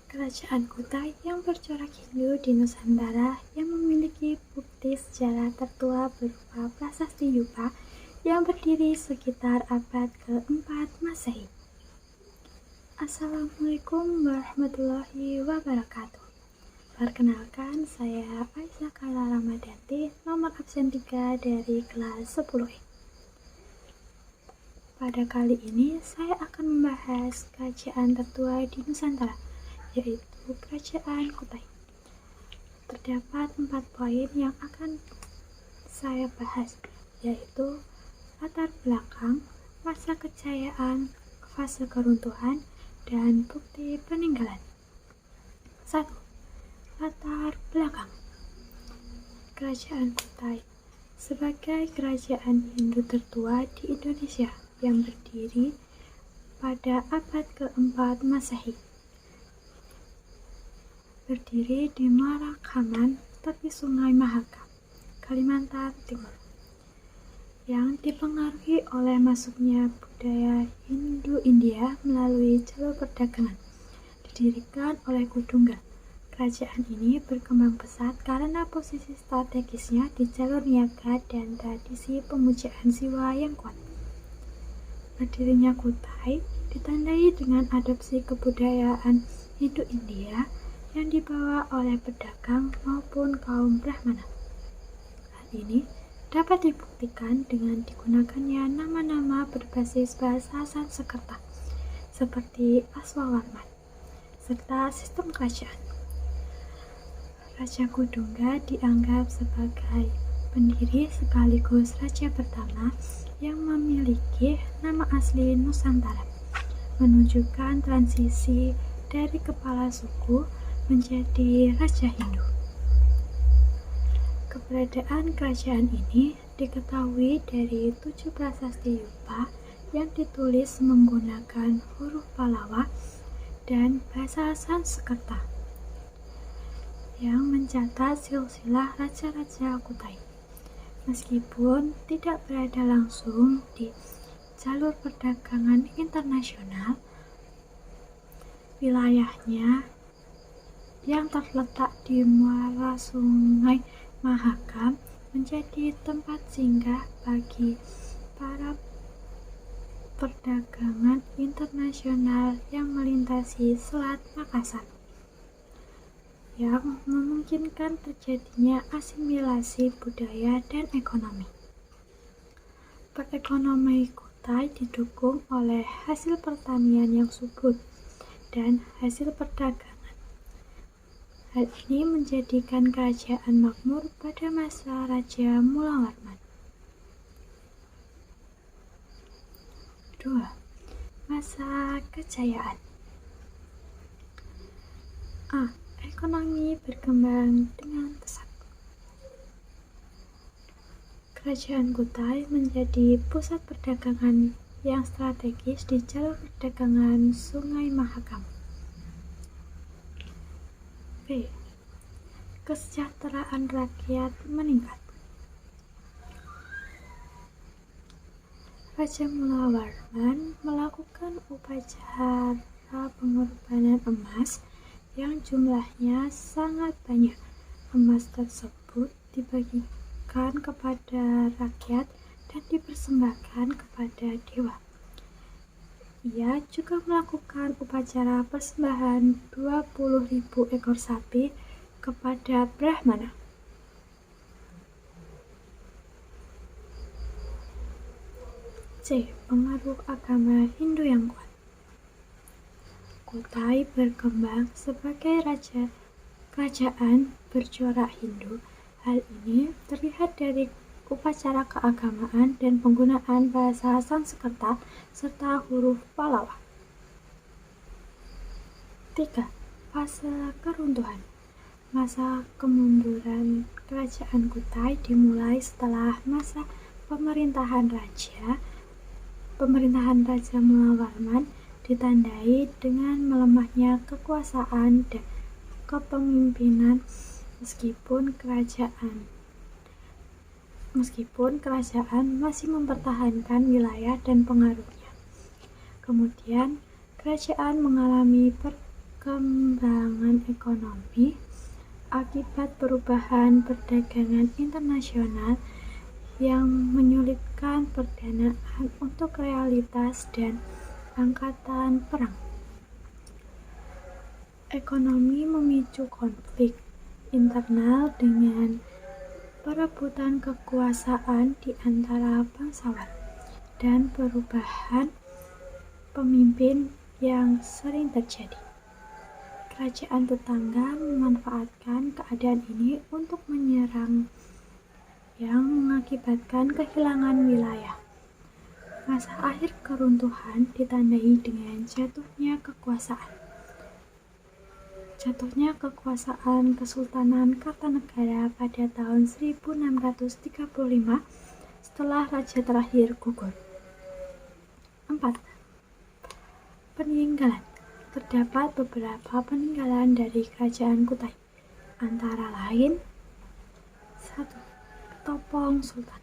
Kerajaan Kutai yang bercorak Hindu di Nusantara yang memiliki bukti sejarah tertua berupa Prasasti Yupa yang berdiri sekitar abad ke-4 Masehi. Assalamualaikum warahmatullahi wabarakatuh. Perkenalkan, saya Aisyah Kala Ramadanti, nomor absen 3 dari kelas 10E. Pada kali ini, saya akan membahas kerajaan tertua di Nusantara, yaitu Kerajaan Kutai. Terdapat 4 poin yang akan saya bahas, yaitu latar belakang, masa kejayaan, fase keruntuhan, dan bukti peninggalan. 1. Latar belakang. Kerajaan Kutai sebagai kerajaan Hindu tertua di Indonesia yang berdiri pada abad ke-4 Masehi. Berdiri di Muara Kaman, tepi Sungai Mahakam, Kalimantan Timur, yang dipengaruhi oleh masuknya budaya Hindu-India melalui jalur perdagangan, didirikan oleh Kudunggal. Kerajaan ini berkembang pesat karena posisi strategisnya di jalur niaga dan tradisi pemujaan siwa yang kuat. Berdirinya Kutai ditandai dengan adopsi kebudayaan Hindu-India yang dibawa oleh pedagang maupun kaum Brahmana. Hal ini dapat dibuktikan dengan digunakannya nama-nama berbasis bahasa Sanskerta seperti Aswawarman, serta sistem kerajaan. Raja Kudungga dianggap sebagai pendiri sekaligus raja pertama yang memiliki nama asli Nusantara, menunjukkan transisi dari kepala suku menjadi Raja Hindu. Keberadaan kerajaan ini diketahui dari 7 prasasti Yupa yang ditulis menggunakan huruf Pallawa dan bahasa Sanskerta yang mencatat silsilah raja-raja Kutai. Meskipun tidak berada langsung di jalur perdagangan internasional, wilayahnya yang terletak di muara Sungai Mahakam menjadi tempat singgah bagi para perdagangan internasional yang melintasi Selat Makassar, yang memungkinkan terjadinya asimilasi budaya dan ekonomi. Perekonomian Kutai didukung oleh hasil pertanian yang subur dan hasil perdagangan. Hal ini menjadikan kerajaan makmur pada masa Raja Mulawarman. 2. Masa kejayaan. A. Ekonomi berkembang dengan pesat. Kerajaan Kutai menjadi pusat perdagangan yang strategis di jalur perdagangan Sungai Mahakam. B. Kesejahteraan rakyat meningkat. Raja Mulawarman melakukan upacara pengorbanan emas yang jumlahnya sangat banyak. Emas tersebut dibagikan kepada rakyat dan dipersembahkan kepada dewa. Ia juga melakukan upacara persembahan 20.000 ekor sapi kepada Brahmana. C. Pengaruh agama Hindu yang kuat. Kutai berkembang sebagai kerajaan bercorak Hindu. Hal ini terlihat dari upacara keagamaan dan penggunaan bahasa Sanskerta serta huruf Pallawa. 3. Fase keruntuhan. Masa kemunduran kerajaan Kutai dimulai setelah masa pemerintahan Raja Mulawarman ditandai dengan melemahnya kekuasaan dan kepemimpinan meskipun kerajaan masih mempertahankan wilayah dan pengaruhnya. Kemudian, kerajaan mengalami perkembangan ekonomi akibat perubahan perdagangan internasional yang menyulitkan pendanaan untuk realitas dan angkatan perang. Ekonomi memicu konflik internal dengan perebutan kekuasaan di antara bangsawan dan perubahan pemimpin yang sering terjadi. Kerajaan tetangga memanfaatkan keadaan ini untuk menyerang yang mengakibatkan kehilangan wilayah. Masa akhir keruntuhan ditandai dengan jatuhnya kekuasaan Kesultanan Kartanegara pada tahun 1635 setelah raja terakhir gugur. 4. Peninggalan. Terdapat beberapa peninggalan dari Kerajaan Kutai, antara lain 1. Ketopong Sultan,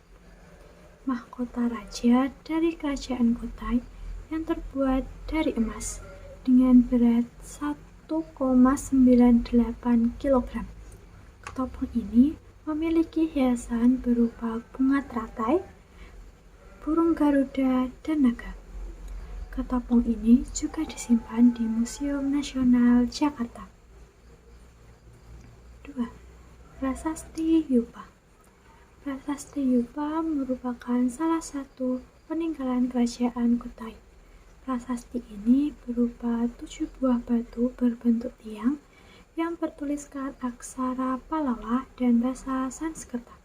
mahkota raja dari Kerajaan Kutai yang terbuat dari emas dengan berat 1,98 kg. Ketopong ini memiliki hiasan berupa bunga teratai, burung garuda, dan naga. Ketopong ini juga disimpan di Museum Nasional Jakarta. 2. Prasasti Yupa. Prasasti Yupa merupakan salah satu peninggalan Kerajaan Kutai. Prasasti ini berupa 7 buah batu berbentuk tiang yang bertuliskan aksara Pallawa dan bahasa Sanskerta.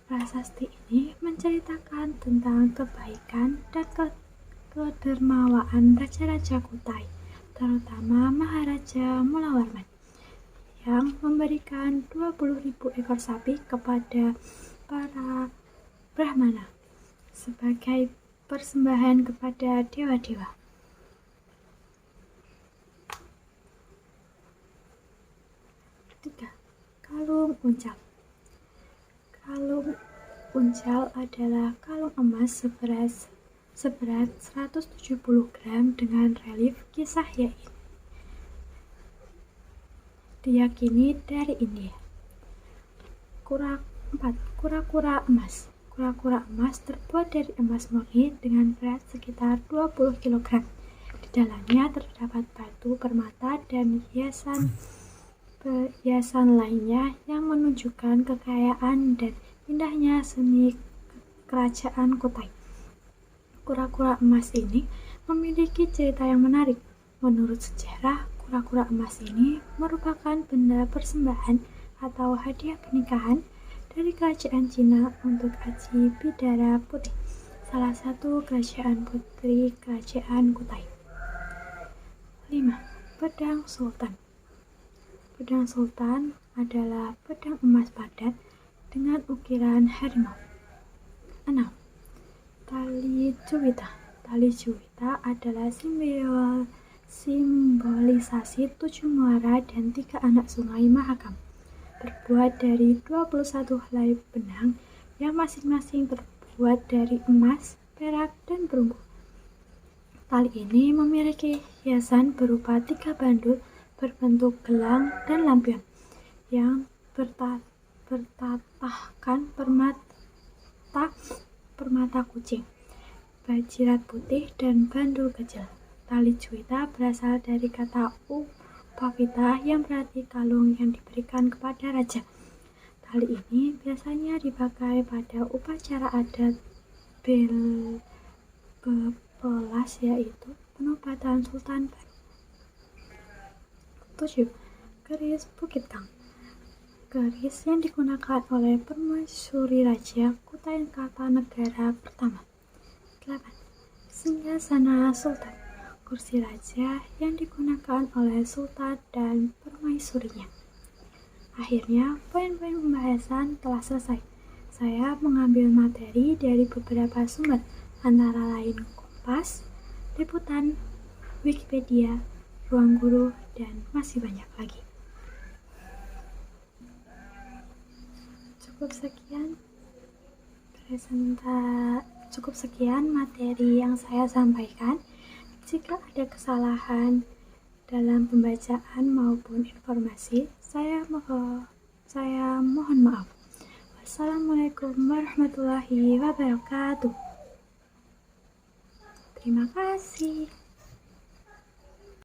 Prasasti ini menceritakan tentang kebaikan dan kedermawaan raja-raja Kutai, terutama Maharaja Mulawarman, yang memberikan 20.000 ekor sapi kepada para Brahmana sebagai persembahan kepada dewa-dewa. 3. Kalung uncal. Kalung uncal adalah kalung emas seberat 170 gram dengan relief kisah Yain. Diyakini dari India. 4. Kura-kura emas. Kura-kura emas terbuat dari emas murni dengan berat sekitar 20 kg. Di dalamnya terdapat batu permata dan hiasan lainnya yang menunjukkan kekayaan dan indahnya seni Kerajaan Kutai. Kura-kura emas ini memiliki cerita yang menarik. Menurut sejarah, kura-kura emas ini merupakan benda persembahan atau hadiah pernikahan dari Kerajaan Cina untuk Aji Bidara Putih, salah satu kerajaan putri Kerajaan Kutai. 5. Pedang Sultan. Pedang Sultan adalah pedang emas padat dengan ukiran harimau. 6. Tali Juwita. Tali Juwita adalah simbolisasi 7 muara dan 3 anak sungai Mahakam, terbuat dari 21 helai benang yang masing-masing terbuat dari emas, perak, dan perunggu. Tali ini memiliki hiasan berupa 3 bandul berbentuk gelang dan lampion yang bertatahkan permata kucing, bajirat putih, dan bandul kecil. Tali Juwita berasal dari kata upavita yang berarti kalung yang diberikan kepada raja. Tali ini biasanya dipakai pada upacara adat bepelas, yaitu penobatan Sultan baru. 7. Keris Bukit Kang. Keris yang digunakan oleh permaisuri Raja Kutai Kartanegara pertama. 8. Singgasana Sultan. Kursi raja yang digunakan oleh Sultan dan permaisurinya. Akhirnya, poin-poin pembahasan telah selesai. Saya mengambil materi dari beberapa sumber, antara lain Kompas, Liputan, Wikipedia, Ruang Guru, dan masih banyak lagi. Cukup sekian materi yang saya sampaikan. Jika ada kesalahan dalam pembacaan maupun informasi. Saya mohon maaf. Wassalamualaikum warahmatullahi wabarakatuh. Terima kasih.